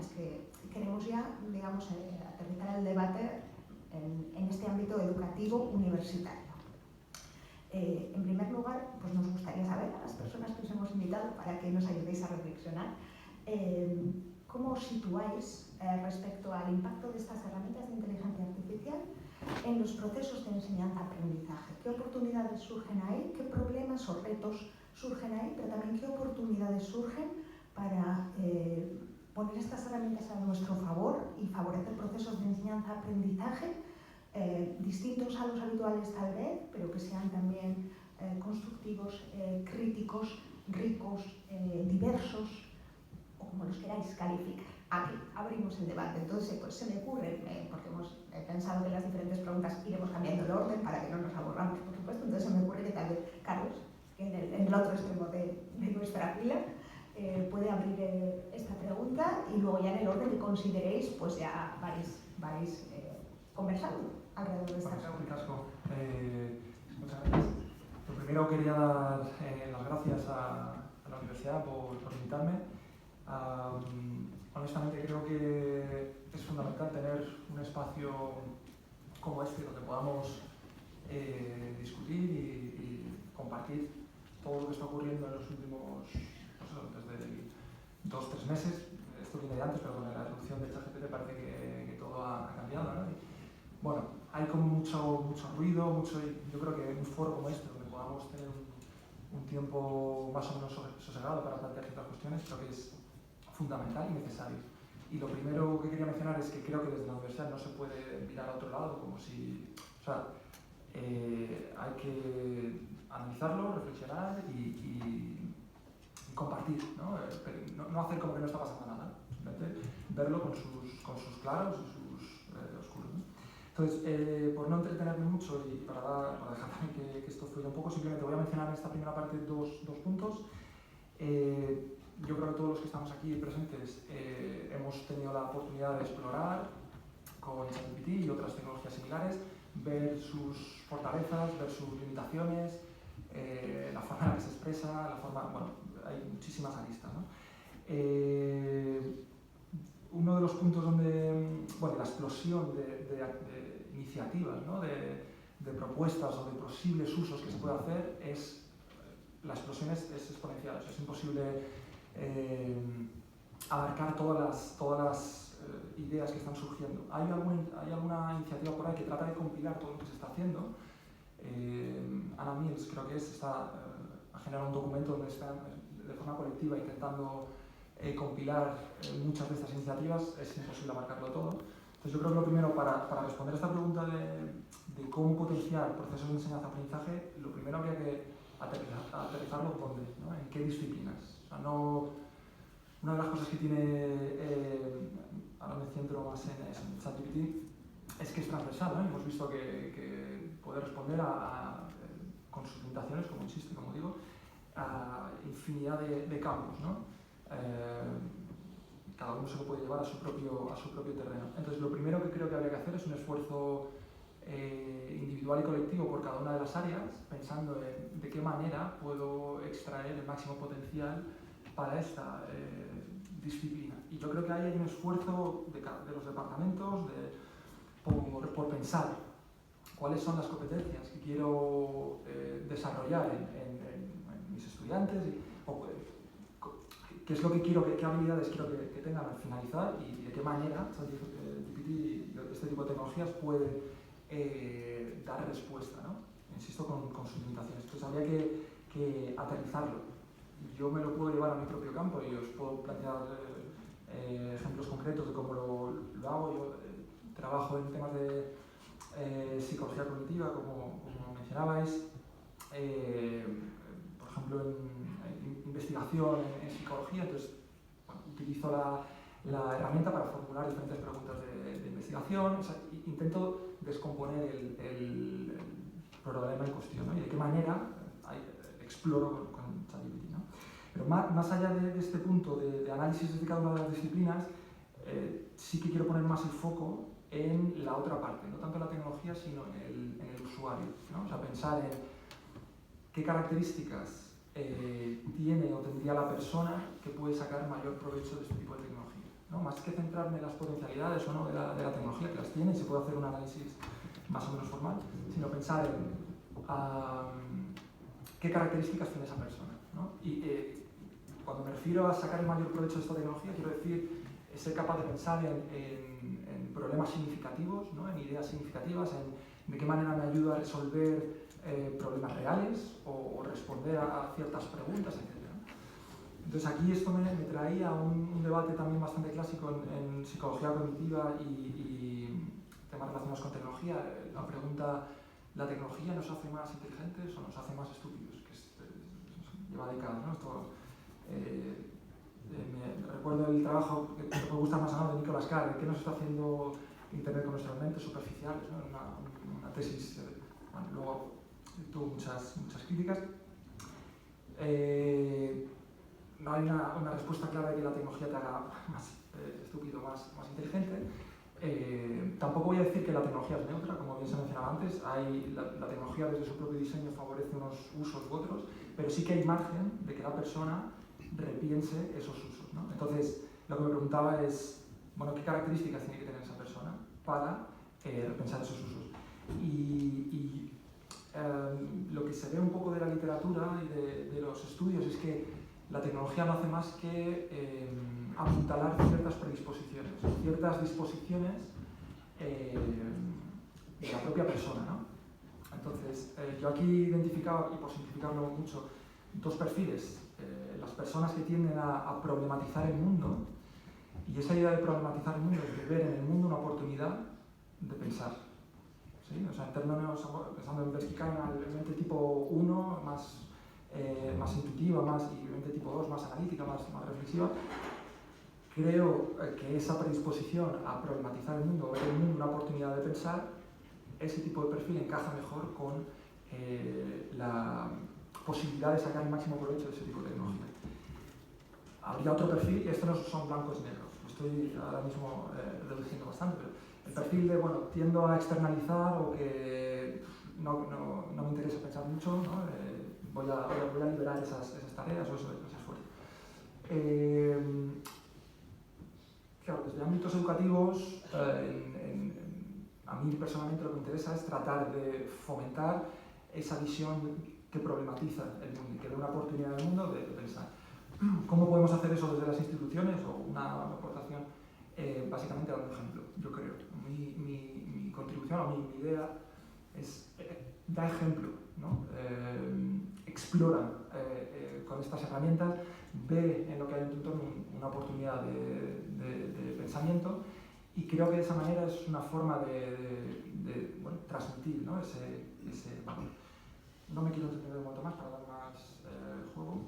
es que queremos ya, digamos, aterrizar el debate en este ámbito educativo universitario. En primer lugar, pues nos gustaría saber a las personas que os hemos invitado para que nos ayudéis a reflexionar cómo os situáis respecto al impacto de estas herramientas de inteligencia artificial en los procesos de enseñanza-aprendizaje. ¿Qué oportunidades surgen ahí? ¿Qué problemas o retos surgen ahí? Pero también qué oportunidades surgen para poner estas herramientas a nuestro favor y favorecer procesos de enseñanza-aprendizaje distintos a los habituales tal vez, pero que sean también constructivos, críticos, ricos, diversos, o como los queráis calificar. Aquí abrimos el debate. Entonces, pues se me ocurre, porque hemos pensado que las diferentes preguntas iremos cambiando el orden para que no nos aburramos, por supuesto, entonces se me ocurre que tal vez Carlos, en el otro extremo de nuestra fila, puede abrir esta pregunta y luego ya en el orden que consideréis, pues ya vais conversando alrededor de esta pregunta. Muchas gracias. Lo primero quería dar las gracias a la universidad por invitarme. Honestamente creo que es fundamental tener un espacio como este donde podamos discutir y compartir todo lo que está ocurriendo en los últimos, desde 2-3 meses. Esto viene de antes, pero con la erupción de ChatGPT parece que todo ha cambiado, ¿no? Bueno, hay como mucho ruido, yo creo que un foro como este, donde podamos tener un tiempo más o menos sosegado para plantear ciertas cuestiones, creo que es fundamental y necesario. Y lo primero que quería mencionar es que creo que desde la universidad no se puede mirar a otro lado, como si... O sea, hay que analizarlo, reflexionar y compartir, ¿no? No hacer como que no está pasando nada, simplemente verlo con sus claros y sus oscuros, ¿no? Entonces, por no entretenerme mucho y para dejar también que esto fluya un poco, simplemente voy a mencionar en esta primera parte dos puntos. Yo creo que todos los que estamos aquí presentes hemos tenido la oportunidad de explorar con ChatGPT y otras tecnologías similares, ver sus fortalezas, ver sus limitaciones, la forma en la que se expresa, bueno, hay muchísimas aristas, ¿no? Uno de los puntos donde, bueno, la explosión de iniciativas, ¿no? de propuestas o de posibles usos que se puede hacer, la explosión es exponencial. O sea, es imposible abarcar todas las ideas que están surgiendo. Hay alguna iniciativa por ahí que trata de compilar todo lo que se está haciendo. Anna Mills, creo que ha generado un documento donde está de forma colectiva intentando compilar muchas de estas iniciativas. Es imposible abarcarlo todo. Entonces yo creo que lo primero, para responder a esta pregunta de cómo potenciar procesos de enseñanza-aprendizaje, lo primero habría que aterrizarlo ¿dónde? ¿No? ¿En qué disciplinas? O sea, una de las cosas que tiene, ahora me centro más en ChatGPT, es que es transversal, ¿no? Hemos visto que puede responder con sus limitaciones, como existe, como digo, a infinidad de campos, ¿no? Cada uno se lo puede llevar a su propio terreno. Entonces, lo primero que creo que habría que hacer es un esfuerzo individual y colectivo por cada una de las áreas, pensando en de qué manera puedo extraer el máximo potencial para esta disciplina. Y yo creo que ahí hay un esfuerzo de los departamentos por pensar cuáles son las competencias que quiero desarrollar en mis estudiantes, qué es lo que quiero, qué habilidades quiero que tengan al finalizar y de qué manera ChatGPT y este tipo de tecnologías pueden dar respuesta, ¿no? Insisto, con sus limitaciones. Entonces habría que aterrizarlo. Yo me lo puedo llevar a mi propio campo y os puedo plantear ejemplos concretos de cómo lo hago. Yo trabajo en temas de psicología cognitiva, como mencionabais, por ejemplo en investigación en psicología, entonces bueno, utilizo la herramienta para formular diferentes preguntas de investigación. O sea, intento descomponer el problema en cuestión, ¿no? Y de qué manera exploro con ChatGPT, ¿no? Pero más allá de este punto de análisis de cada una de las disciplinas, sí que quiero poner más el foco en la otra parte, no tanto en la tecnología, sino en el usuario, ¿no? O sea, pensar en qué características tiene o tendría la persona que puede sacar mayor provecho de este tipo de tecnología, ¿no? más que centrarme en las potencialidades o no de la tecnología, que las tiene y se puede hacer un análisis más o menos formal, sino pensar en qué características tiene esa persona, ¿no? Y cuando me refiero a sacar el mayor provecho de esta tecnología, quiero decir ser capaz de pensar en problemas significativos, ¿no? En ideas significativas, en de qué manera me ayuda a resolver problemas reales o responder a ciertas preguntas, etc. Entonces aquí esto me traía un debate también bastante clásico en psicología cognitiva y temas relacionados con tecnología. La pregunta, ¿la tecnología nos hace más inteligentes o nos hace más estúpidos? Que lleva décadas, ¿no? Esto, me recuerdo el trabajo que me gusta más de Nicolas Carr, de qué nos está haciendo Internet con nuestras mentes superficiales, ¿no? Una tesis, bueno, luego tuvo muchas críticas. No hay una respuesta clara de que la tecnología te haga más estúpido, más inteligente. Tampoco voy a decir que la tecnología es neutra, como bien se mencionaba antes. La tecnología desde su propio diseño favorece unos usos u otros, pero sí que hay margen de que la persona repiense esos usos, ¿no? Entonces, lo que me preguntaba es, bueno, ¿qué características tiene que tener esa persona para repensar esos usos? Lo que se ve un poco de la literatura y de los estudios es que la tecnología no hace más que apuntalar ciertas predisposiciones, ciertas disposiciones de la propia persona, ¿no? Entonces, yo aquí identificaba, y por simplificarlo mucho, dos perfiles. Las personas que tienden a problematizar el mundo, y esa idea de problematizar el mundo es de ver en el mundo una oportunidad de pensar. ¿Sí? O sea, en términos, pensando en Perskikana, el mente tipo 1, más intuitiva, y mente tipo 2, más analítica, más reflexiva. Creo que esa predisposición a problematizar el mundo, ver el mundo una oportunidad de pensar, ese tipo de perfil encaja mejor con la posibilidad de sacar el máximo provecho de ese tipo de tecnología. Habría otro perfil, y estos no son blancos y negros, lo estoy ahora mismo reduciendo bastante, pero el perfil de, bueno, tiendo a externalizar o que no me interesa pensar mucho, ¿no? Voy a liberar esas tareas o ese esfuerzo. Claro, desde ámbitos educativos, a mí personalmente lo que me interesa es tratar de fomentar esa visión que problematiza el mundo y que da una oportunidad al mundo de pensar. ¿Cómo podemos hacer eso desde las instituciones? O una aportación, básicamente dando ejemplo, yo creo. Mi contribución o mi idea es dar ejemplo, ¿no? Explora con estas herramientas, ve en lo que hay en tu entorno una oportunidad de pensamiento, y creo que de esa manera es una forma de bueno, transmitir, ¿no? ese valor. No me quiero entretener un momento más para dar más juego,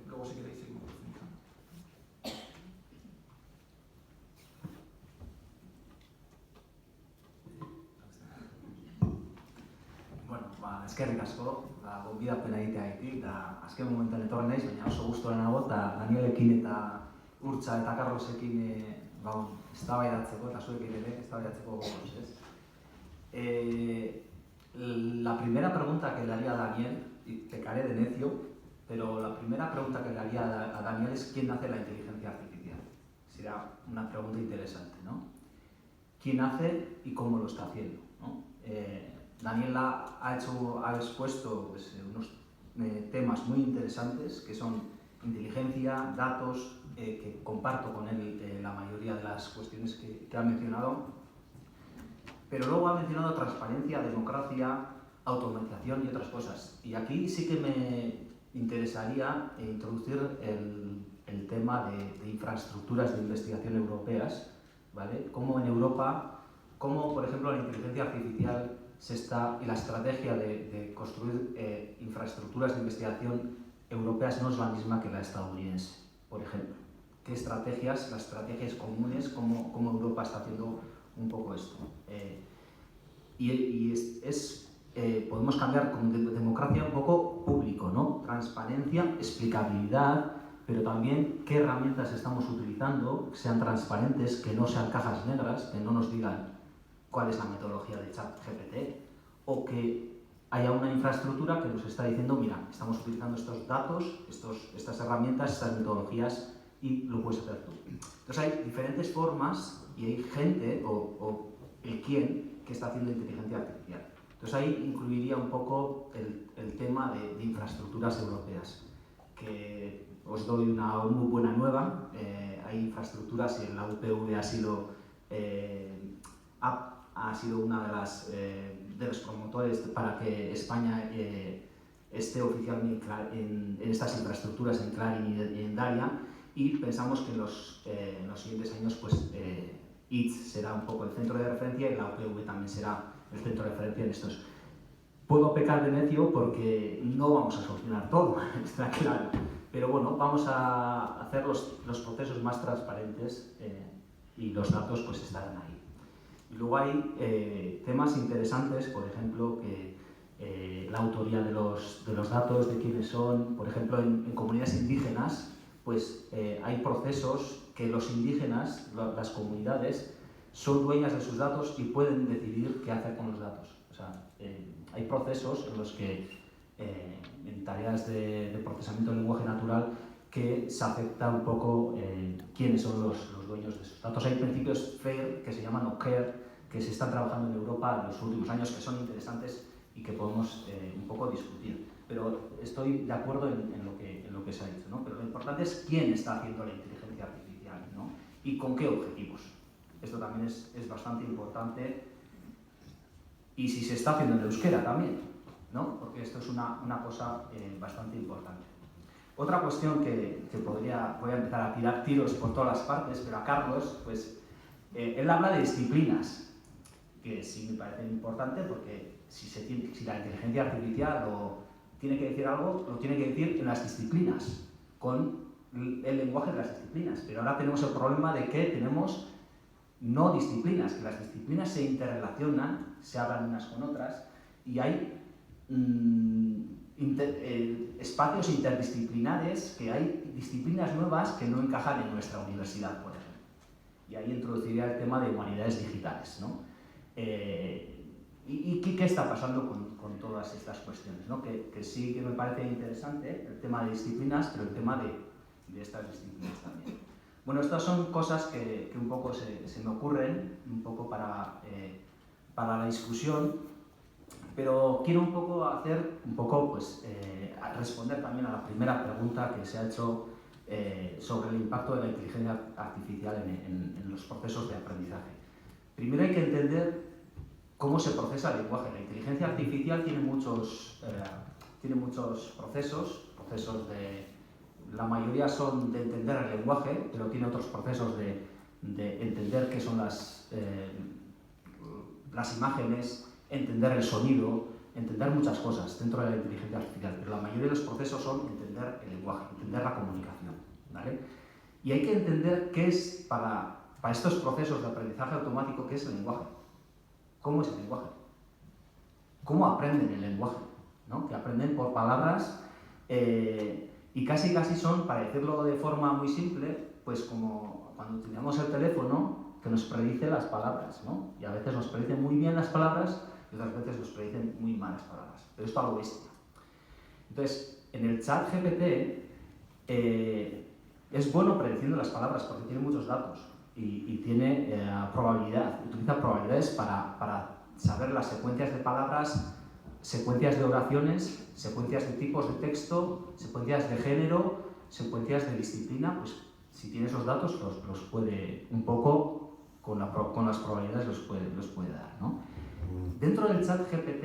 luego si queréis seguimos profundizando. Bueno, eskerrik asko, gonbidapena egiteagatik, eta azken momentuan etorri naiz, baina oso gustuko nago, eta Danielekin eta Urtza eta Carlosekin eztabaidatzeko, eta zuekin ere eztabaidatzeko gogoz, ez? La primera pregunta que le haría a Daniel, y pecaré de necio, pero la primera pregunta que le haría a Daniel es ¿quién hace la inteligencia artificial? Será una pregunta interesante, ¿no? ¿Quién hace y cómo lo está haciendo, ¿no? Daniel ha expuesto pues, unos temas muy interesantes que son inteligencia, datos, que comparto con él la mayoría de las cuestiones que ha mencionado, pero luego ha mencionado transparencia, democracia, automatización y otras cosas. Y aquí sí que me interesaría introducir el tema de infraestructuras de investigación europeas, ¿vale? Cómo en Europa, cómo por ejemplo la inteligencia artificial y la estrategia de construir infraestructuras de investigación europeas no es la misma que la estadounidense, por ejemplo. ¿Qué estrategias, las estrategias comunes, cómo Europa está haciendo un poco esto? Podemos cambiar con democracia un poco público, ¿no? Transparencia, explicabilidad, pero también qué herramientas estamos utilizando, que sean transparentes, que no sean cajas negras, que no nos digan cuál es la metodología de ChatGPT, o que haya una infraestructura que nos está diciendo, mira, estamos utilizando estos datos, estas herramientas, estas metodologías y lo puedes hacer tú. Entonces hay diferentes formas y hay gente o el quién que está haciendo inteligencia artificial. Entonces ahí incluiría un poco el tema de infraestructuras europeas, que os doy una muy buena nueva. Hay infraestructuras y la UPV ha sido una de los promotores para que España esté oficialmente en estas infraestructuras en Clarín y en Daria, y pensamos que en los siguientes años pues, ITS será un poco el centro de referencia y la UPV también será el centro de referencia en estos. Puedo pecar de necio porque no vamos a solucionar todo, está claro, pero bueno, vamos a hacer los procesos más transparentes y los datos pues estarán ahí. Y luego hay temas interesantes, por ejemplo, que la autoría de los datos, de quiénes son, por ejemplo, en comunidades indígenas, pues hay procesos que los indígenas, las comunidades, son dueñas de sus datos y pueden decidir qué hacer con los datos. O sea, hay procesos en los que, en tareas de procesamiento del lenguaje natural, que se acepta un poco quiénes son los dueños de esos datos. Hay principios FAIR que se llaman OCARE, que se están trabajando en Europa en los últimos años, que son interesantes y que podemos un poco discutir. Pero estoy de acuerdo en lo que se ha dicho, ¿no? Pero lo importante es quién está haciendo la inteligencia artificial, ¿no? Y con qué objetivos. Esto también es bastante importante. Y si se está haciendo en euskera también, ¿no? Porque esto es una cosa bastante importante. Otra cuestión que voy a empezar a tirar tiros por todas las partes, pero a Carlos, pues él habla de disciplinas, que sí me parece importante porque si la inteligencia artificial tiene que decir algo, lo tiene que decir en las disciplinas, con el lenguaje de las disciplinas. Pero ahora tenemos el problema de que tenemos no disciplinas, que las disciplinas se interrelacionan, se hablan unas con otras, y hay espacios interdisciplinares, que hay disciplinas nuevas que no encajan en nuestra universidad, por ejemplo. Y ahí introduciría el tema de humanidades digitales, ¿no? ¿Y qué está pasando con todas estas cuestiones, ¿no? Que sí que me parece interesante el tema de disciplinas, pero el tema de estas disciplinas también. Bueno, estas son cosas que un poco se me ocurren, un poco para la discusión, pero quiero un poco responder también a la primera pregunta que se ha hecho sobre el impacto de la inteligencia artificial en los procesos de aprendizaje. Primero hay que entender cómo se procesa el lenguaje. La inteligencia artificial tiene muchos procesos la mayoría son de entender el lenguaje, pero tiene otros procesos de entender qué son las imágenes, entender el sonido, entender muchas cosas dentro de la inteligencia artificial, pero la mayoría de los procesos son entender el lenguaje, entender la comunicación, ¿vale? Y hay que entender qué es para estos procesos de aprendizaje automático, qué es el lenguaje. ¿Cómo es el lenguaje? ¿Cómo aprenden el lenguaje? ¿No? Que aprenden por palabras y casi son, para decirlo de forma muy simple, pues como cuando utilizamos el teléfono, que nos predice las palabras, ¿no? Y a veces nos predicen muy bien las palabras y otras veces nos predicen muy malas palabras. Pero esto a lo bestia. Entonces, en el chat GPT es bueno predeciendo las palabras porque tiene muchos datos y tiene utiliza probabilidades para saber las secuencias de palabras, secuencias de oraciones, secuencias de tipos de texto, secuencias de género, secuencias de disciplina. Pues si tiene esos datos los puede un poco con las probabilidades los puede dar, ¿no? Dentro del chat GPT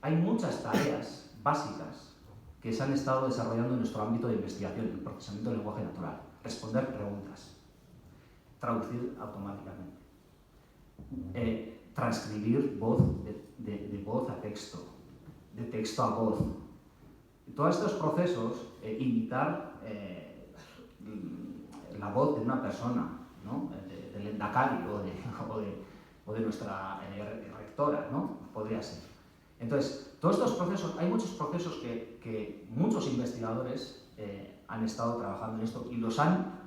hay muchas tareas básicas que se han estado desarrollando en nuestro ámbito de investigación, el procesamiento del lenguaje natural. Responder preguntas, traducir automáticamente, transcribir voz de voz a texto, de texto a voz. Todos estos procesos, imitar la voz de una persona, ¿no? Del endacari o de nuestra rectora, ¿no? Podría ser. Entonces, todos estos procesos, hay muchos procesos que muchos investigadores han estado trabajando en esto y los han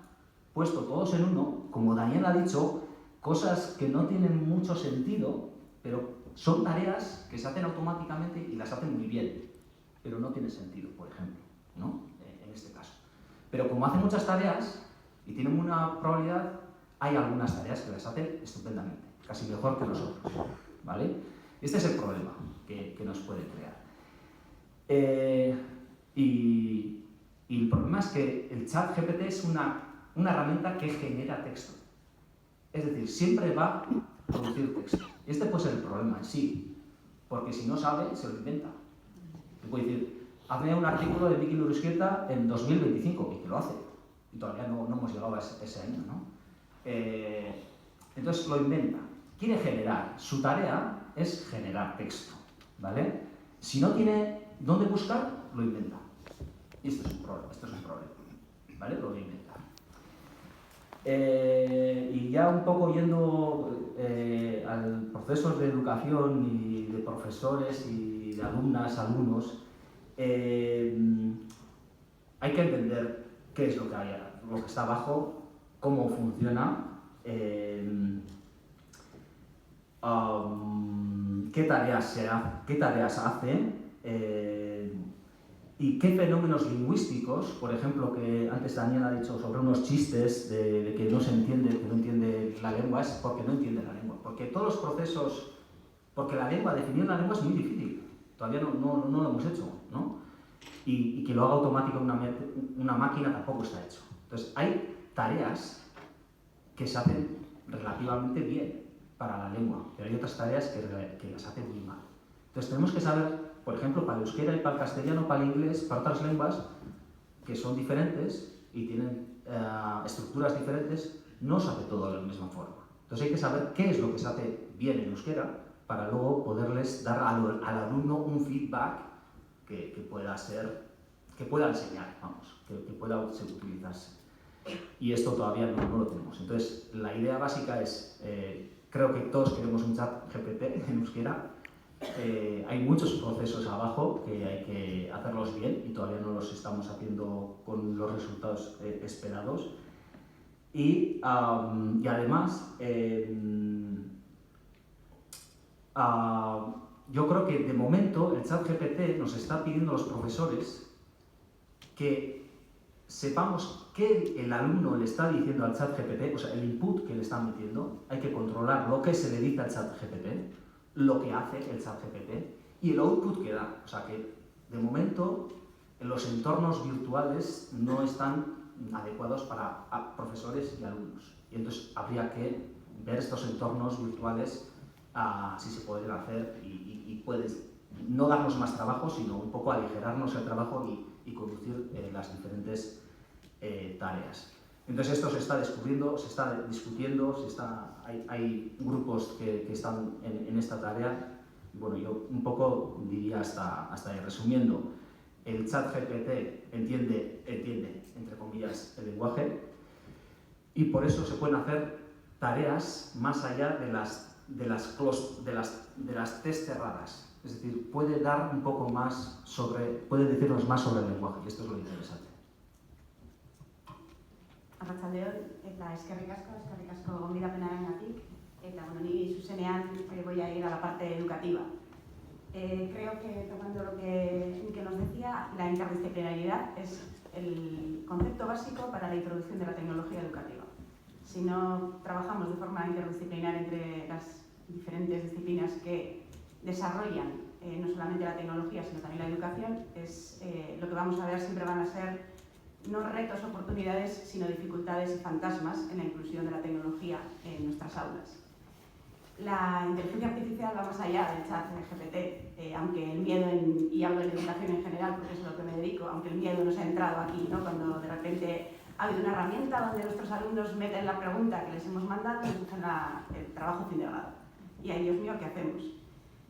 puesto todos en uno, como Daniel ha dicho, cosas que no tienen mucho sentido, pero son tareas que se hacen automáticamente y las hacen muy bien, pero no tiene sentido, por ejemplo, ¿no? En este caso. Pero como hacen muchas tareas, y tienen una probabilidad, hay algunas tareas que las hacen estupendamente, casi mejor que nosotros, ¿vale? Este es el problema que nos puede crear. Y el problema es que el chat GPT es una herramienta que genera texto. Es decir, siempre va a producir texto. Este puede ser el problema en sí, porque si no sabe, se lo inventa. Te puede decir, hazme un artículo de Mikel Uruzquieta en 2025, y que lo hace. Y todavía no hemos llegado a ese año, ¿no? Entonces lo inventa. Quiere generar. Su tarea es generar texto, ¿vale? Si no tiene dónde buscar, lo inventa. Y esto es un problema, ¿vale? Lo inventa. Y ya un poco yendo al proceso de educación y de profesores y de alumnos, hay que entender qué es lo que hay, lo que está abajo, cómo funciona, qué tareas hace y qué fenómenos lingüísticos, por ejemplo, que antes Daniel ha dicho sobre unos chistes de que no entiende la lengua, es porque no entiende la lengua. Porque todos los procesos, porque definir la lengua es muy difícil, todavía no lo hemos hecho, ¿no? Y que lo haga automático una máquina tampoco está hecho. Entonces, hay tareas que se hacen relativamente bien para la lengua, pero hay otras tareas que las hacen muy mal. Entonces, tenemos que saber, por ejemplo, para el euskera y para el castellano, para el inglés, para otras lenguas que son diferentes y tienen estructuras diferentes, no se hace todo de la misma forma. Entonces hay que saber qué es lo que se hace bien en euskera para luego poderles dar al alumno un feedback que pueda enseñar, que pueda utilizarse. Y esto todavía no lo tenemos. Entonces, la idea básica es, creo que todos queremos un chat GPT en euskera. Hay muchos procesos abajo que hay que hacerlos bien y todavía no los estamos haciendo con los resultados esperados. Y además, yo creo que de momento el chat GPT nos está pidiendo a los profesores que sepamos qué el alumno le está diciendo al chat GPT, o sea, el input que le están metiendo, hay que controlar lo que se le dice al chat GPT, lo que hace el chat GPT y el output que da. O sea que, de momento, los entornos virtuales no están adecuados para profesores y alumnos. Y entonces habría que ver estos entornos virtuales si se pueden hacer y puedes no darnos más trabajo, sino un poco aligerarnos el trabajo y conducir las diferentes tareas. Entonces esto se está descubriendo, se está discutiendo, hay grupos que están en esta tarea. Bueno, yo un poco diría hasta ahí, resumiendo, el chat GPT entiende, entre comillas, el lenguaje y por eso se pueden hacer tareas más allá de las test cerradas. Es decir, puede dar un poco más puede decirnos más sobre el lenguaje y esto es lo interesante. Arratsaldeon, eta eskerrik asko gonbidapenagatik, eta bueno, ni zuzenean voy a ir a la parte educativa. Creo que, tomando lo que nos decía, la interdisciplinariedad es el concepto básico para la introducción de la tecnología educativa. Si no trabajamos de forma interdisciplinar entre las diferentes disciplinas que desarrollan no solamente la tecnología, sino también la educación, lo que vamos a ver siempre van a ser no retos, oportunidades, sino dificultades y fantasmas en la inclusión de la tecnología en nuestras aulas. La inteligencia artificial va más allá del chat GPT, aunque el miedo, y hablo de educación en general porque es a lo que me dedico, aunque el miedo nos ha entrado aquí, ¿no? Cuando de repente ha habido una herramienta donde nuestros alumnos meten la pregunta que les hemos mandado y empiezan el trabajo fin de grado. Y ay, Dios mío, ¿qué hacemos?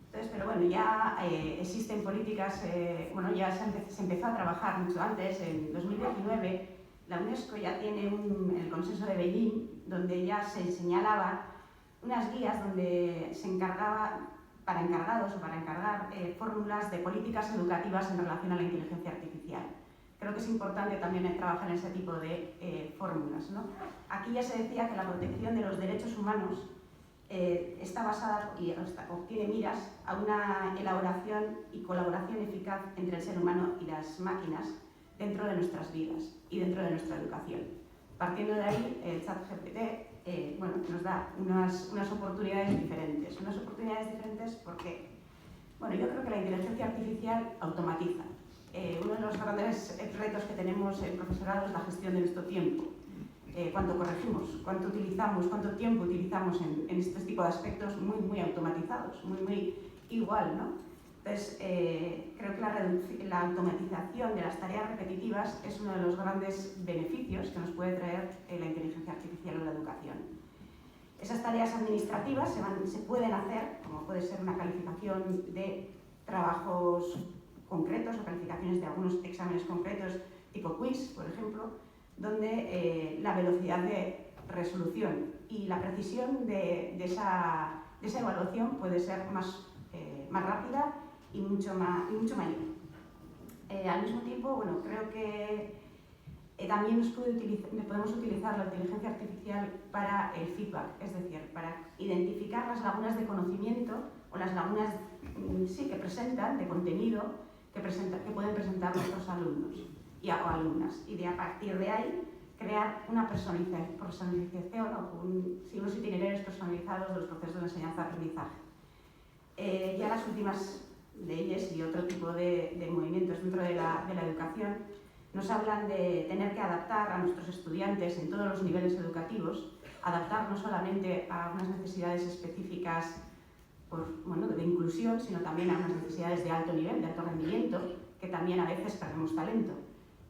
Entonces, pero bueno, ya existen políticas, ya se empezó a trabajar mucho antes. En 2019 la UNESCO ya tiene el consenso de Beijing, donde ya se señalaba unas guías donde se encargaba para encargados o para encargar fórmulas de políticas educativas en relación a la inteligencia artificial. Creo que es importante también trabajar en ese tipo de fórmulas, ¿no? Aquí ya se decía que la protección de los derechos humanos está basada o tiene miras a una elaboración y colaboración eficaz entre el ser humano y las máquinas dentro de nuestras vidas y dentro de nuestra educación. Partiendo de ahí, el ChatGPT nos da unas oportunidades diferentes. Unas oportunidades diferentes porque, bueno, yo creo que la inteligencia artificial automatiza. Uno de los grandes retos que tenemos el profesorado es la gestión de nuestro tiempo. Cuánto corregimos, cuánto utilizamos, cuánto tiempo utilizamos en este tipo de aspectos muy automatizados, muy igual, ¿no? Entonces, creo que la automatización de las tareas repetitivas es uno de los grandes beneficios que nos puede traer la inteligencia artificial en la educación. Esas tareas administrativas se pueden hacer, como puede ser una calificación de trabajos concretos o calificaciones de algunos exámenes concretos, tipo quiz, por ejemplo, donde la velocidad de resolución y la precisión de esa evaluación puede ser más rápida y mucho mayor. Al mismo tiempo, bueno, creo que también podemos utilizar la inteligencia artificial para el feedback, es decir, para identificar las lagunas de conocimiento o las lagunas que presentan de contenido que pueden presentar nuestros alumnos o alumnas, y a partir de ahí crear una personalización o unos itinerarios personalizados de los procesos de enseñanza-aprendizaje. Ya las últimas leyes y otro tipo de movimientos dentro de la educación nos hablan de tener que adaptar a nuestros estudiantes en todos los niveles educativos, adaptar no solamente a unas necesidades específicas de inclusión, sino también a unas necesidades de alto nivel, de alto rendimiento, que también a veces perdemos talento.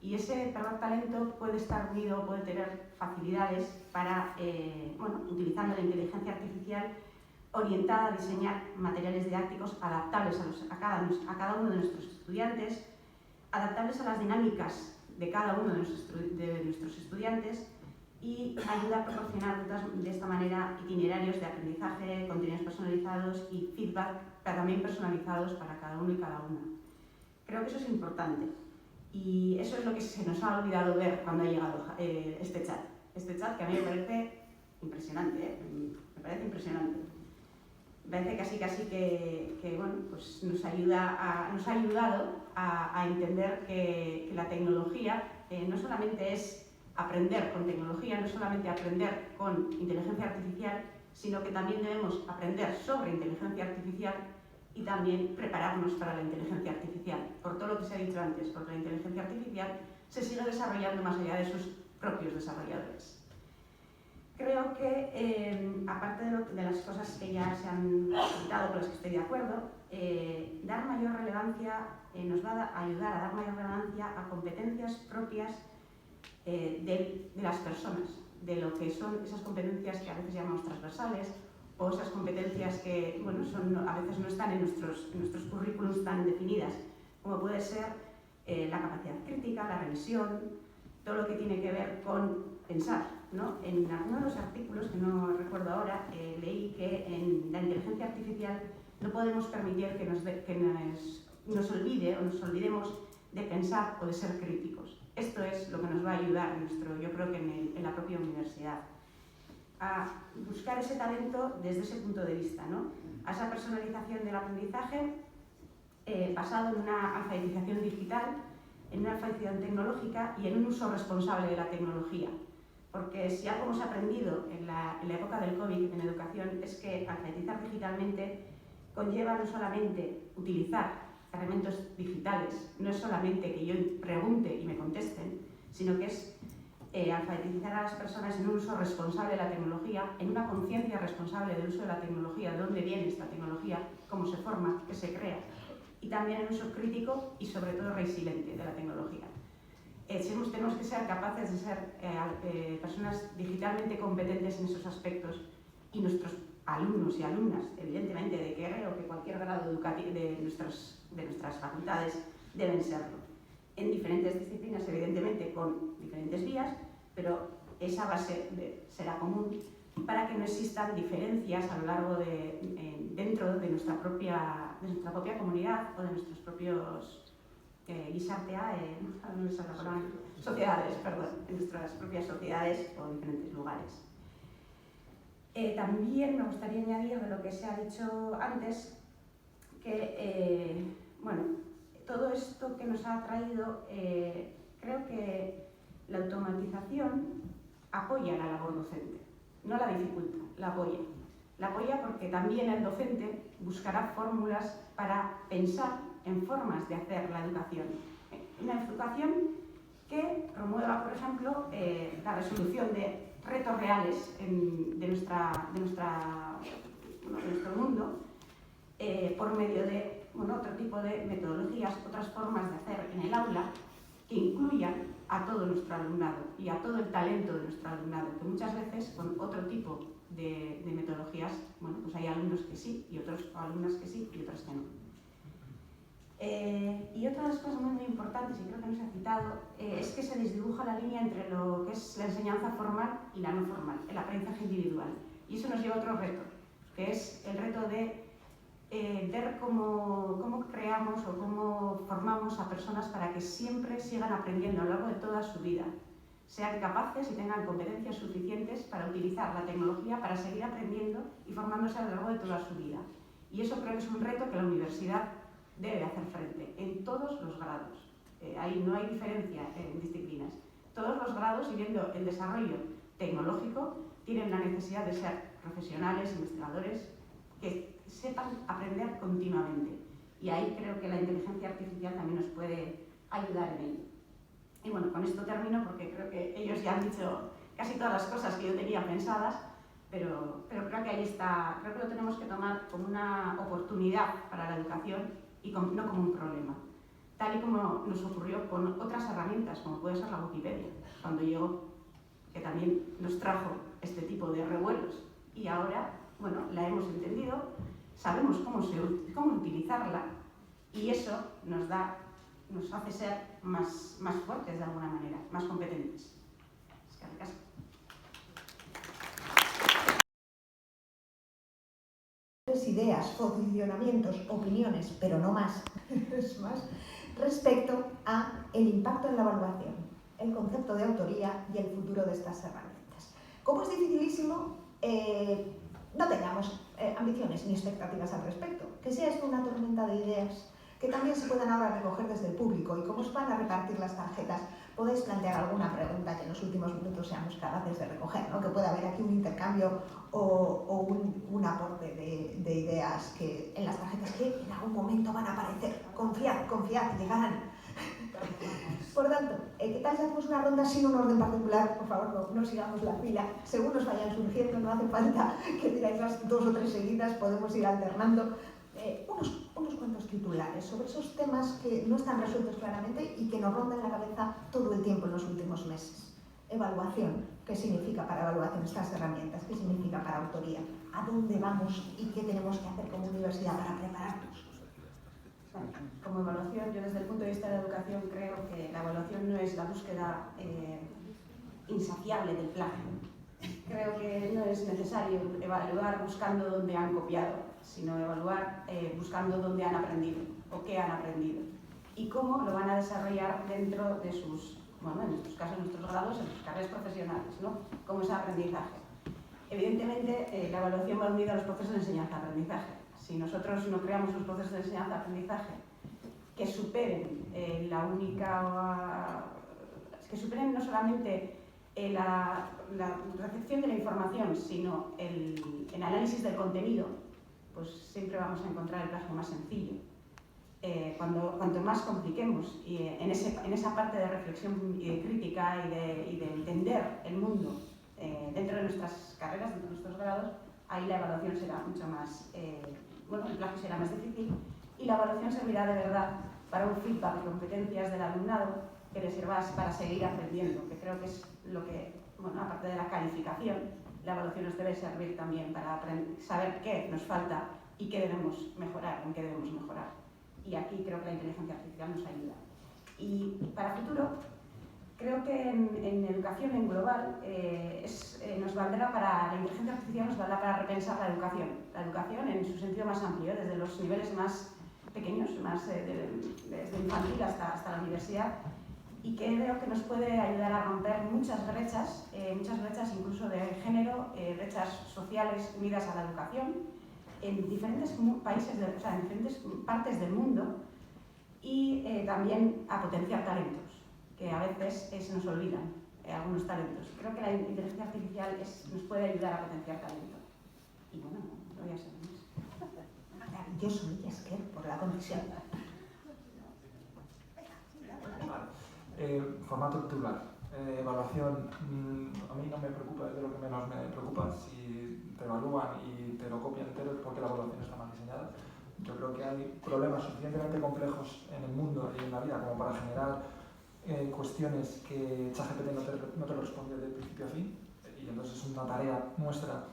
Y ese perder talento puede estar unido, puede tener facilidades para, utilizando la inteligencia artificial, orientada a diseñar materiales didácticos adaptables a cada uno de nuestros estudiantes, adaptables a las dinámicas de cada uno de nuestros estudiantes, y ayuda a proporcionar de esta manera itinerarios de aprendizaje, contenidos personalizados y feedback también personalizados para cada uno y cada una. Creo que eso es importante y eso es lo que se nos ha olvidado ver cuando ha llegado este chat. Este chat que a mí me parece impresionante, me parece impresionante. Me parece casi que pues nos ha ayudado a entender que la tecnología no solamente es aprender con tecnología, no solamente aprender con inteligencia artificial, sino que también debemos aprender sobre inteligencia artificial y también prepararnos para la inteligencia artificial. Por todo lo que se ha dicho antes, porque la inteligencia artificial se sigue desarrollando más allá de sus propios desarrolladores. Creo que, aparte de las cosas que ya se han citado, con las que estoy de acuerdo, dar mayor relevancia nos va a ayudar a dar mayor relevancia a competencias propias de las personas, de lo que son esas competencias que a veces llamamos transversales, o esas competencias que a veces no están en nuestros currículums tan definidas, como puede ser la capacidad crítica, la revisión, todo lo que tiene que ver con pensar, ¿no? En algunos de los artículos, que no recuerdo ahora, leí que en la inteligencia artificial no podemos permitir que nos olvidemos de pensar o de ser críticos. Esto es lo que nos va a ayudar, yo creo que en la propia universidad, a buscar ese talento desde ese punto de vista, ¿no? A esa personalización del aprendizaje basado en una alfabetización digital, en una alfabetización tecnológica y en un uso responsable de la tecnología. Porque si algo hemos aprendido en la época del COVID en educación es que alfabetizar digitalmente conlleva no solamente utilizar herramientas digitales, no es solamente que yo pregunte y me contesten, sino que es alfabetizar a las personas en un uso responsable de la tecnología, en una conciencia responsable del uso de la tecnología, de dónde viene esta tecnología, cómo se forma, qué se crea, y también en uso crítico y sobre todo resiliente de la tecnología. Tenemos que ser capaces de ser personas digitalmente competentes en esos aspectos, y nuestros alumnos y alumnas, evidentemente, de creo que cualquier grado educativo de nuestras facultades deben serlo. En diferentes disciplinas, evidentemente, con diferentes vías, pero esa base será común para que no existan diferencias a lo largo dentro de nuestra propia comunidad o de nuestros propios sociedades, en nuestras propias sociedades o diferentes lugares. También me gustaría añadir de lo que se ha dicho antes, que todo esto que nos ha traído, creo que la automatización apoya la labor docente, no la dificulta, la apoya. La apoya porque también el docente buscará fórmulas para pensar en formas de hacer la educación. Una educación que promueva, por ejemplo, la resolución de retos reales de nuestro mundo por medio de otro tipo de metodologías, otras formas de hacer en el aula que incluyan a todo nuestro alumnado y a todo el talento de nuestro alumnado, que muchas veces con otro tipo de metodologías, pues hay alumnos que sí y otros alumnas que sí y otras que no. Y otra de las cosas muy importantes, y creo que no se ha citado, es que se desdibuja la línea entre lo que es la enseñanza formal y la no formal, el aprendizaje individual. Y eso nos lleva a otro reto, que es el reto de ver cómo creamos o cómo formamos a personas para que siempre sigan aprendiendo a lo largo de toda su vida, sean capaces y tengan competencias suficientes para utilizar la tecnología para seguir aprendiendo y formándose a lo largo de toda su vida. Y eso creo que es un reto que la universidad debe hacer frente en todos los grados. Ahí no hay diferencia en disciplinas. Todos los grados, y viendo el desarrollo tecnológico, tienen la necesidad de ser profesionales, investigadores, que sepan aprender continuamente. Y ahí creo que la inteligencia artificial también nos puede ayudar en ello. Y bueno, con esto termino porque creo que ellos ya han dicho casi todas las cosas que yo tenía pensadas, pero creo que ahí está, creo que lo tenemos que tomar como una oportunidad para la educación y no como un problema. Tal y como nos ocurrió con otras herramientas, como puede ser la Wikipedia, cuando llegó, que también nos trajo este tipo de revuelos. Y ahora, bueno, la hemos entendido, sabemos cómo utilizarla y eso nos hace ser más fuertes de alguna manera, más competentes. Eskerrik asko. Ideas, posicionamientos, opiniones, pero no más, es más, respecto a el impacto en la evaluación, el concepto de autoría y el futuro de estas herramientas. Como es dificilísimo, no tengamos ambiciones ni expectativas al respecto, que sea esto una tormenta de ideas que también se puedan ahora recoger desde el público, y como os van a repartir las tarjetas, podéis plantear alguna pregunta que en los últimos minutos seamos capaces de recoger, ¿no? Que pueda haber aquí un intercambio o un aporte de ideas que en las tarjetas que en algún momento van a aparecer. Confiad, llegarán. Por tanto, ¿qué tal si hacemos una ronda sin un orden particular? Por favor, no sigamos la fila. Según nos vayan surgiendo, no hace falta que digáis las 2 o 3 seguidas, podemos ir alternando. Unos cuantos titulares sobre esos temas que no están resueltos claramente y que nos rondan la cabeza todo el tiempo en los últimos meses. Evaluación, ¿qué significa para evaluación estas herramientas? ¿Qué significa para autoría? ¿A dónde vamos y qué tenemos que hacer como universidad para prepararnos? Como evaluación, yo desde el punto de vista de la educación creo que la evaluación no es la búsqueda insaciable del plagio. Creo que no es necesario evaluar buscando dónde han copiado, sino evaluar buscando dónde han aprendido o qué han aprendido y cómo lo van a desarrollar dentro de sus, en estos casos, en nuestros grados, en sus carreras profesionales, ¿no? Cómo es el aprendizaje. Evidentemente, la evaluación va unida a los procesos de enseñanza-aprendizaje. Si nosotros no creamos unos procesos de enseñanza-aprendizaje que superen que superen no solamente la recepción de la información, sino el análisis del contenido, pues siempre vamos a encontrar el plagio más sencillo. Cuanto más compliquemos en esa parte de reflexión y de crítica y de entender el mundo dentro de nuestras carreras, dentro de nuestros grados, ahí la evaluación será mucho más, el plagio será más difícil y la evaluación servirá de verdad para un feedback de competencias del alumnado que le sirva para seguir aprendiendo, que creo que es lo que, aparte de la calificación, la evaluación nos debe servir también para saber qué nos falta y qué debemos mejorar, en qué debemos mejorar. Y aquí creo que la inteligencia artificial nos ayuda. Y para el futuro, creo que en educación en global nos valdrá la inteligencia artificial nos valdrá para repensar la educación en su sentido más amplio, desde los niveles más pequeños, desde infantil hasta la universidad, y que creo que nos puede ayudar a romper muchas brechas incluso de género, brechas sociales unidas a la educación, en diferentes países, en diferentes partes del mundo, y también a potenciar talentos, que a veces se nos olvidan. algunos talentos. Creo que la inteligencia artificial nos puede ayudar a potenciar talento. Y bueno, no voy a ser más. Maravilloso, Esker, por la conexión. Formato titular. Evaluación, a mí no me preocupa, es de lo que menos me preocupa. Si te evalúan y te lo copian entero es porque la evaluación está mal diseñada. Yo creo que hay problemas suficientemente complejos en el mundo y en la vida como para generar cuestiones que ChatGPT no te lo responde de principio a fin, y entonces es una tarea nuestra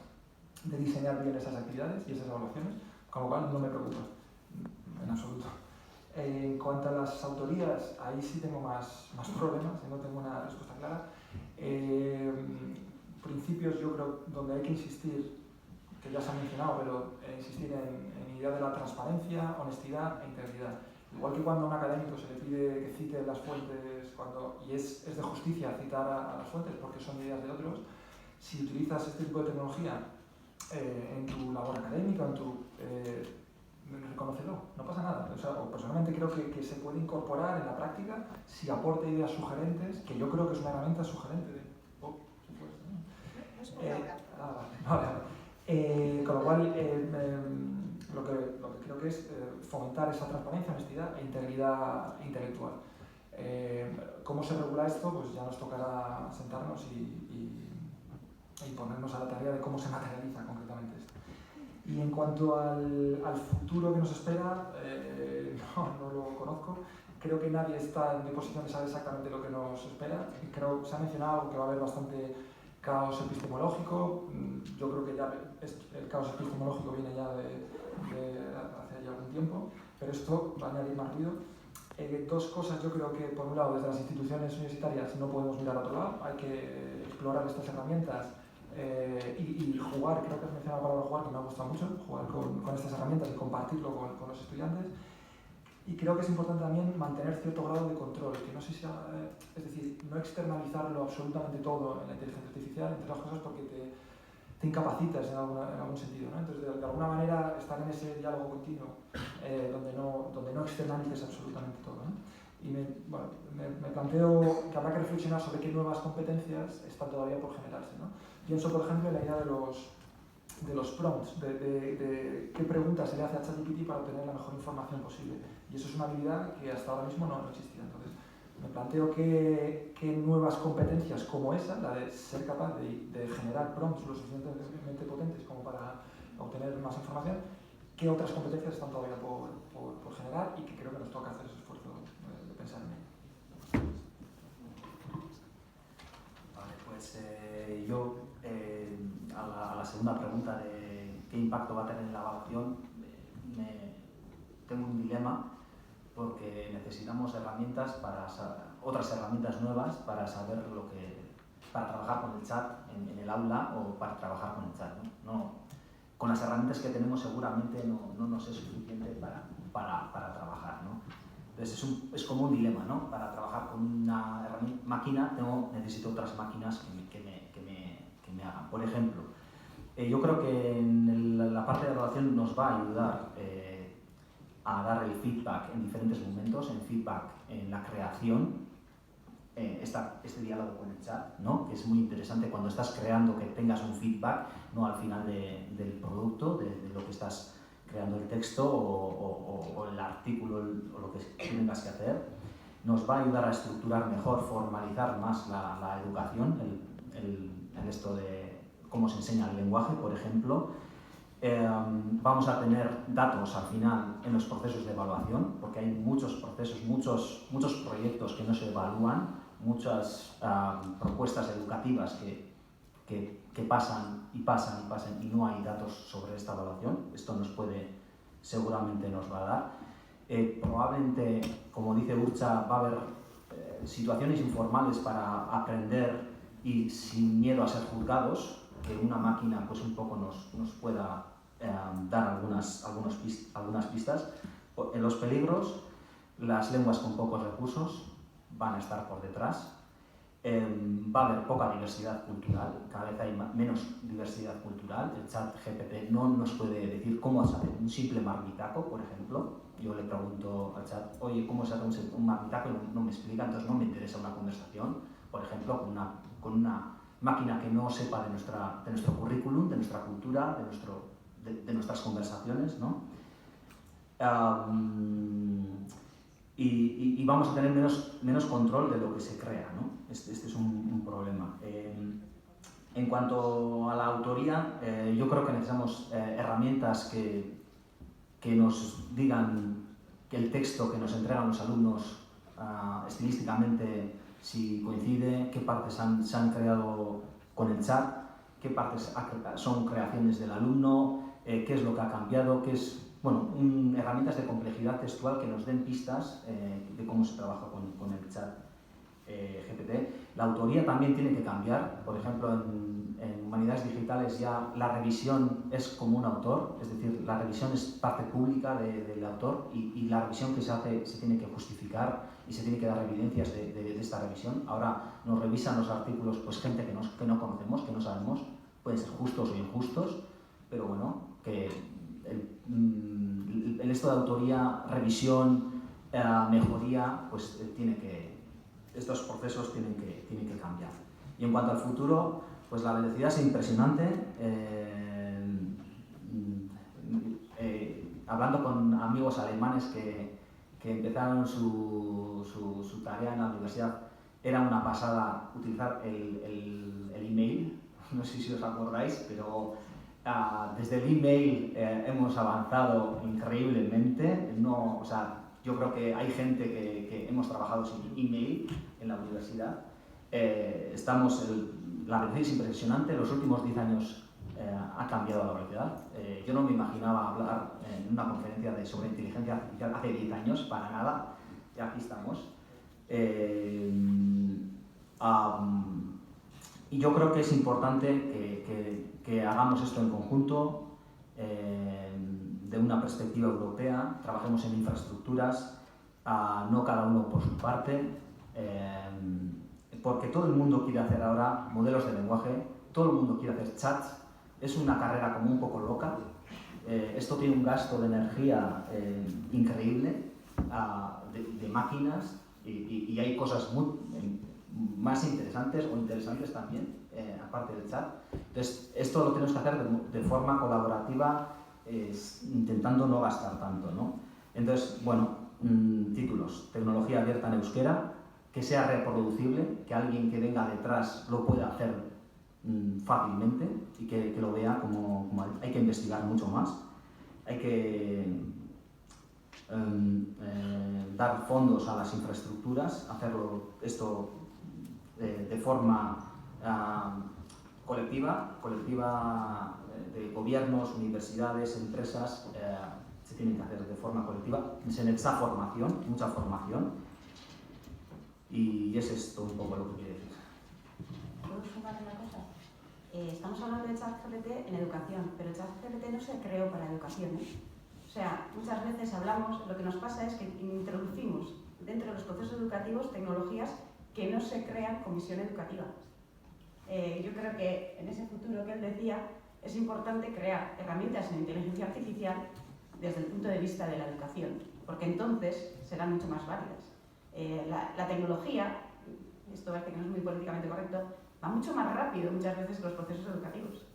de diseñar bien esas actividades y esas evaluaciones, con lo cual no me preocupa en absoluto. En cuanto a las autorías, ahí sí tengo más problemas, no tengo una respuesta clara. Principios, yo creo, donde hay que insistir, que ya se ha mencionado, pero insistir en idea de la transparencia, honestidad e integridad. Igual que cuando a un académico se le pide que cite las fuentes, y es de justicia citar a las fuentes porque son ideas de otros, si utilizas este tipo de tecnología en tu labor académica, reconócelo, no pasa nada. Personalmente creo que se puede incorporar en la práctica si aporta ideas sugerentes, que yo creo que es una herramienta sugerente. Con lo cual, lo que creo que es fomentar esa transparencia, honestidad e integridad intelectual. ¿Cómo se regula esto? Pues ya nos tocará sentarnos y ponernos a la tarea de cómo se materializa concretamente esto. Y en cuanto al futuro que nos espera, no lo conozco. Creo que nadie está en posición de saber exactamente lo que nos espera. Creo que se ha mencionado que va a haber bastante caos epistemológico. Yo creo que ya el caos epistemológico viene ya de hace ya algún tiempo, pero esto va a añadir más ruido. Dos cosas, yo creo que por un lado desde las instituciones universitarias no podemos mirar a otro lado, hay que explorar estas herramientas y jugar, creo que has mencionado la palabra jugar, que me ha gustado mucho, jugar con estas herramientas y compartirlo con los estudiantes. Y creo que es importante también mantener cierto grado de control, que no sé si es decir, no externalizarlo absolutamente todo en la inteligencia artificial, entre otras cosas porque te incapacitas en algún sentido, ¿no? Entonces, de alguna manera, estar en ese diálogo continuo donde no externalices absolutamente todo, ¿no? Y me planteo que habrá que reflexionar sobre qué nuevas competencias están todavía por generarse, ¿no? Pienso, por ejemplo, en la idea de los prompts, de qué preguntas se le hace a ChatGPT para obtener la mejor información posible. Y eso es una habilidad que hasta ahora mismo no existía. Entonces, me planteo qué nuevas competencias como esa, la de ser capaz de generar prompts lo suficientemente potentes como para obtener más información, qué otras competencias están todavía por generar y que creo que nos toca hacer ese esfuerzo de pensar en ello. Vale, pues yo a la segunda pregunta de qué impacto va a tener en la evaluación, tengo un dilema porque necesitamos otras herramientas nuevas para saber para trabajar con el chat en el aula o para trabajar con el chat, ¿no? Con las herramientas que tenemos seguramente no nos es suficiente para trabajar, ¿no? Entonces es como un dilema, ¿no? Para trabajar con una máquina necesito otras máquinas que me hagan. Por ejemplo, yo creo que en la parte de evaluación nos va a ayudar a dar el feedback en diferentes momentos, en feedback en la creación, este diálogo con el chat, ¿no? Que es muy interesante cuando estás creando que tengas un feedback, no al final del producto, de lo que estás creando el texto o el artículo o lo que tengas que hacer. Nos va a ayudar a estructurar mejor, formalizar más la educación, esto de cómo se enseña el lenguaje, por ejemplo. Vamos a tener datos al final en los procesos de evaluación, porque hay muchos procesos, muchos proyectos que no se evalúan, muchas propuestas educativas que pasan y no hay datos sobre esta evaluación. Esto seguramente nos va a dar. Probablemente, como dice Urcha, va a haber situaciones informales para aprender y sin miedo a ser juzgados, que una máquina pues un poco nos pueda dar algunas pistas. En los peligros, las lenguas con pocos recursos van a estar por detrás. Va a haber poca diversidad cultural, cada vez hay menos diversidad cultural. El chat GPT no nos puede decir cómo se hace un simple marmitaco, por ejemplo. Yo le pregunto al chat, oye, ¿cómo se hace un marmitaco? Y no me explica, entonces no me interesa una conversación. por ejemplo, con una máquina que no sepa de nuestro currículum, de nuestra cultura, de nuestras conversaciones, ¿no? Y vamos a tener menos control de lo que se crea, ¿no? Este es un problema. En cuanto a la autoría, yo creo que necesitamos herramientas que nos digan que el texto que nos entregan los alumnos estilísticamente si coincide, qué partes se han creado con el chat, qué partes son creaciones del alumno, qué es lo que ha cambiado, qué es... Bueno, herramientas de complejidad textual que nos den pistas de cómo se trabaja con el chat GPT. La autoría también tiene que cambiar. Por ejemplo, en humanidades digitales ya la revisión es como un autor, es decir, la revisión es parte pública del autor y la revisión que se hace se tiene que justificar y se tiene que dar evidencias de esta revisión. Ahora nos revisan los artículos pues gente que no conocemos, que no sabemos, pueden ser justos o injustos, pero bueno, que el esto de autoría, revisión, mejoría, pues estos procesos tienen que cambiar. Y en cuanto al futuro, pues la velocidad es impresionante. Hablando con amigos alemanes que empezaron su tarea en la universidad, era una pasada utilizar el email, no sé si os acordáis, pero desde el email hemos avanzado increíblemente. O sea, yo creo que hay gente que hemos trabajado sin email en la universidad. La velocidad es impresionante. Los últimos 10 años ha cambiado la velocidad. Yo no me imaginaba hablar en una conferencia sobre inteligencia artificial hace 10 años, para nada. Y aquí estamos. Y yo creo que es importante que hagamos esto en conjunto, de una perspectiva europea, trabajemos en infraestructuras, no cada uno por su parte, porque todo el mundo quiere hacer ahora modelos de lenguaje, todo el mundo quiere hacer chats, es una carrera como un poco loca, esto tiene un gasto de energía increíble, de máquinas, y hay cosas más interesantes o interesantes también, aparte del chat. Entonces, esto lo tenemos que hacer de forma colaborativa, intentando no gastar tanto, ¿no? Entonces, bueno, títulos: tecnología abierta en euskera, que sea reproducible, que alguien que venga detrás lo pueda hacer fácilmente y que lo vea como hay que investigar mucho más, hay que dar fondos a las infraestructuras, hacerlo esto de forma colectiva de gobiernos, universidades, empresas, se tienen que hacer de forma colectiva. Se necesita formación, mucha formación, y es esto un poco lo que quiero decir. ¿Puedo sumar una cosa? Estamos hablando de ChatGPT en educación, pero ChatGPT no se creó para educación, ¿eh? O sea, muchas veces hablamos, lo que nos pasa es que introducimos dentro de los procesos educativos tecnologías que no se crean con misión educativa. Yo creo que en ese futuro que él decía, es importante crear herramientas en inteligencia artificial desde el punto de vista de la educación, porque entonces serán mucho más válidas. La tecnología, esto parece que no es muy políticamente correcto, va mucho más rápido muchas veces que los procesos educativos.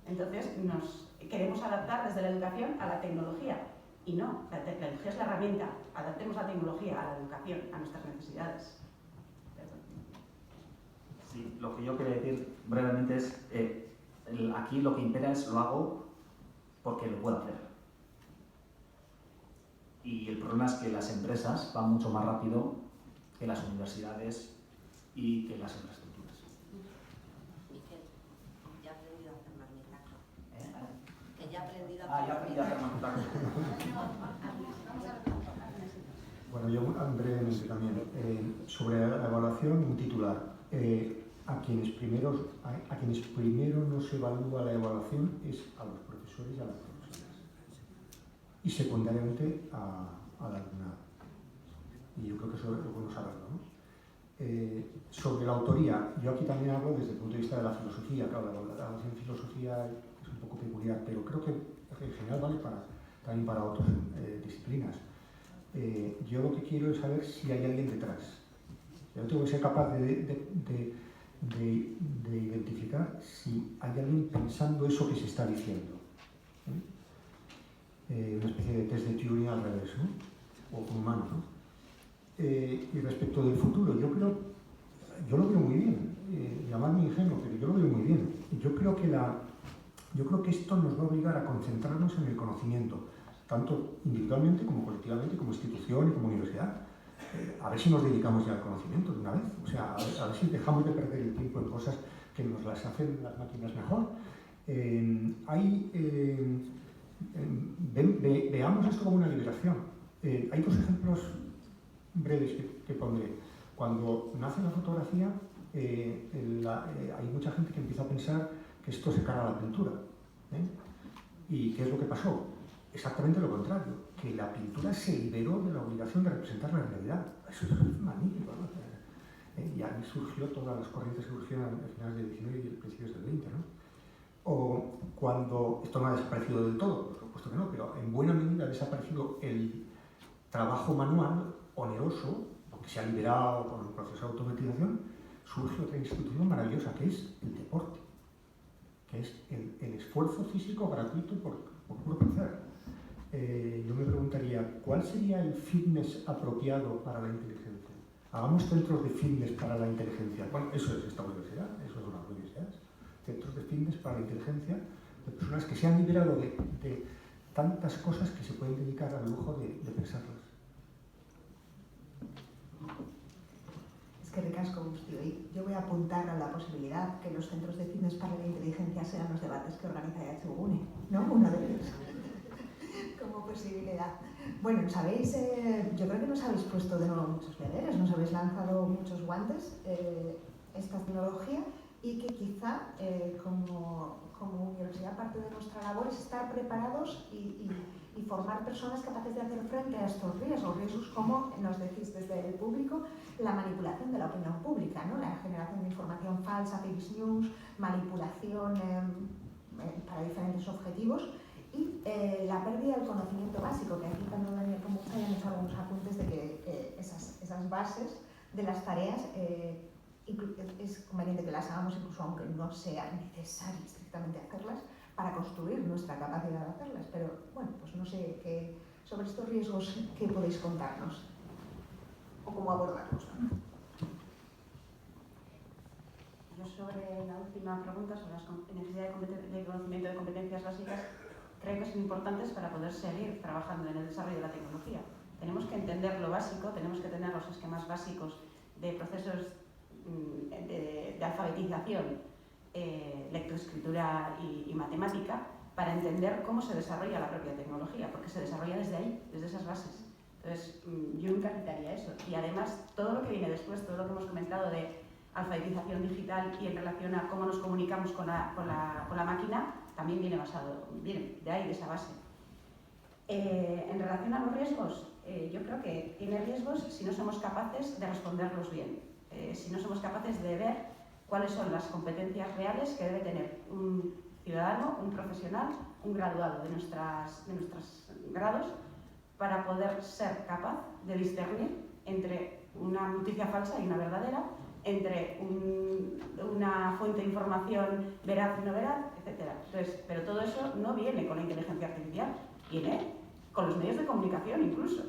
Entonces nos queremos adaptar desde la educación a la tecnología, y no, la tecnología es la herramienta, adaptemos la tecnología a la educación, a nuestras necesidades. Sí, lo que yo quería decir brevemente es, aquí lo que impera es lo hago porque lo puedo hacer. Y el problema es que las empresas van mucho más rápido que las universidades y que las infraestructuras. Miquel, ya he aprendido a hacer más mi caso. Que ya he aprendido a ya aprendí a hacer más caso. Bueno, yo brevemente también. Sobre la evaluación, un titular. A quienes primero no se evalúa la evaluación es a los profesores y a las profesoras. Y secundariamente al alumnado. Y yo creo que eso es bueno saberlo, ¿no? Sobre la autoría, yo aquí también hablo desde el punto de vista de la filosofía. Claro, la evaluación en filosofía es un poco peculiar, pero creo que en general vale también para otras disciplinas. Yo lo que quiero es saber si hay alguien detrás. Yo tengo que ser capaz de identificar si hay alguien pensando eso que se está diciendo. Una especie de test de Turing al revés, ¿no? O con humanos, ¿no? Y respecto del futuro, yo lo veo muy bien. Llamadme ingenuo, pero yo lo veo muy bien. Yo creo que esto nos va a obligar a concentrarnos en el conocimiento, tanto individualmente como colectivamente, como institución y como universidad. A ver si nos dedicamos ya al conocimiento de una vez. O sea, a ver si dejamos de perder el tiempo en cosas que nos las hacen las máquinas mejor. Veamos esto como una liberación. Hay dos ejemplos breves que pondré. Cuando nace la fotografía, hay mucha gente que empieza a pensar que esto se carga la pintura. ¿Y qué es lo que pasó? Exactamente lo contrario, que la pintura se liberó de la obligación de representar la realidad. Eso es magnífico, ¿no? Y ahí surgió todas las corrientes que surgieron a finales del 19 y principios del 20, ¿no? O cuando, esto no ha desaparecido del todo, por supuesto que no, pero en buena medida ha desaparecido el trabajo manual oneroso, porque se ha liberado con el proceso de automatización, surge otra institución maravillosa que es el deporte, que es el esfuerzo físico gratuito por puro placer. Yo me preguntaría, ¿cuál sería el fitness apropiado para la inteligencia? Hagamos centros de fitness para la inteligencia. Bueno, eso es esta universidad, eso es una universidad. Centros de fitness para la inteligencia, de personas que se han liberado de tantas cosas que se pueden dedicar al lujo de pensarlas. Es que ricasco, guztioi. Yo voy a apuntar a la posibilidad que los centros de fitness para la inteligencia sean los debates que organiza EHUGUNE, ¿no? Uno de ellos. Como posibilidad. Bueno, ¿sabéis? Yo creo que nos habéis puesto de nuevo muchos deberes, nos habéis lanzado muchos guantes esta tecnología y que quizá como universidad parte de nuestra labor es estar preparados y formar personas capaces de hacer frente a estos riesgos como nos decís desde el público, la manipulación de la opinión pública, ¿no? La generación de información falsa, fake news, manipulación para diferentes objetivos. Y la pérdida del conocimiento básico, que aquí tanto Daniel como usted han hecho algunos apuntes de que esas bases de las tareas es conveniente que las hagamos incluso aunque no sea necesario estrictamente hacerlas para construir nuestra capacidad de hacerlas. Pero bueno, pues no sé sobre estos riesgos qué podéis contarnos o cómo abordarlos. Yo sobre la última pregunta, sobre la necesidad de conocimiento de competencias básicas, creo que son importantes para poder seguir trabajando en el desarrollo de la tecnología. Tenemos que entender lo básico, tenemos que tener los esquemas básicos de procesos de alfabetización, lectoescritura y matemática, para entender cómo se desarrolla la propia tecnología, porque se desarrolla desde ahí, desde esas bases. Entonces, yo nunca quitaría eso. Y además, todo lo que viene después, todo lo que hemos comentado de alfabetización digital y en relación a cómo nos comunicamos con la máquina, también viene de ahí, de esa base. En relación a los riesgos, yo creo que tiene riesgos si no somos capaces de responderlos bien, si no somos capaces de ver cuáles son las competencias reales que debe tener un ciudadano, un profesional, un graduado de nuestros grados, para poder ser capaz de discernir entre una noticia falsa y una verdadera, entre una fuente de información veraz y no veraz, etc. Entonces, pero todo eso no viene con la inteligencia artificial, viene con los medios de comunicación incluso.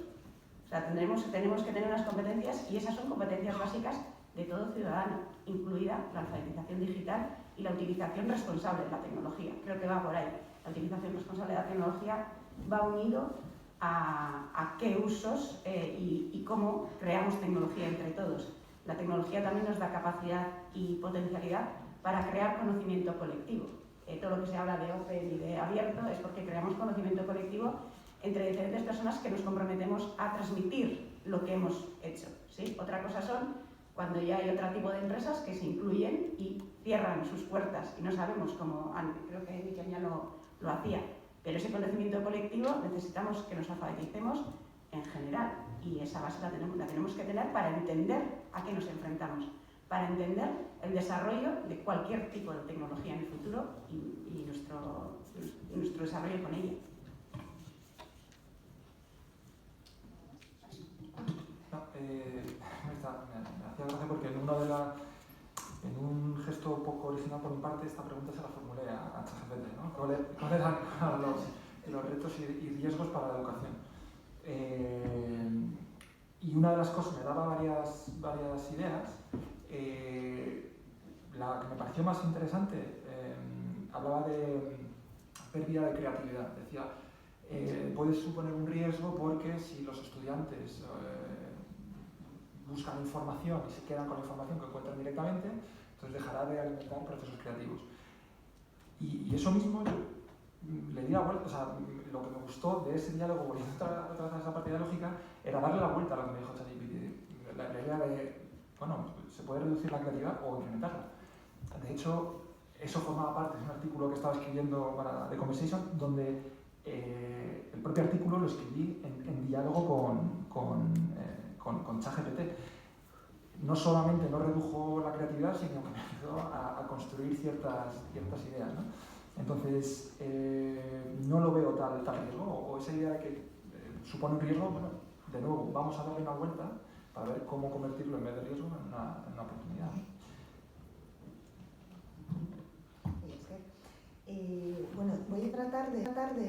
O sea, tenemos que tener unas competencias, y esas son competencias básicas de todo ciudadano, incluida la alfabetización digital y la utilización responsable de la tecnología. Creo que va por ahí. La utilización responsable de la tecnología va unido a qué usos y cómo creamos tecnología entre todos. La tecnología también nos da capacidad y potencialidad para crear conocimiento colectivo. Todo lo que se habla de open y de abierto es porque creamos conocimiento colectivo entre diferentes personas que nos comprometemos a transmitir lo que hemos hecho, ¿sí? Otra cosa son cuando ya hay otro tipo de empresas que se incluyen y cierran sus puertas y no sabemos cómo, creo que Miquel ya lo hacía, pero ese conocimiento colectivo necesitamos que nos alfabeticemos en general, y esa base la tenemos que tener para entender a qué nos enfrentamos, para entender el desarrollo de cualquier tipo de tecnología en el futuro y nuestro desarrollo con ella. Me hacía gracia porque en un gesto poco original por mi parte, esta pregunta se la formulé a ChatGPT, ¿no? ¿Cuáles eran los retos y riesgos para la educación? Y una de las cosas, me daba varias ideas. La que me pareció más interesante hablaba de pérdida de creatividad. Decía, puede suponer un riesgo porque si los estudiantes buscan información y se quedan con la información que encuentran directamente, entonces dejará de alimentar procesos creativos. Y eso mismo yo le di la vuelta, o sea, lo que me gustó de ese diálogo, volviendo otra vez a esa partida lógica, era darle la vuelta a lo que me dijo ChatGPT. La idea de, bueno, se puede reducir la creatividad o incrementarla. De hecho, eso formaba parte de un artículo que estaba escribiendo para The Conversation, donde el propio artículo lo escribí en diálogo con ChatGPT. No solamente no redujo la creatividad, sino que me ayudó a construir ciertas ideas, ¿no? Entonces, no lo veo tal riesgo, o esa idea de que supone un riesgo, bueno, de nuevo, vamos a darle una vuelta para ver cómo convertirlo en vez de riesgo en una oportunidad, ¿no? Bueno, voy a tratar de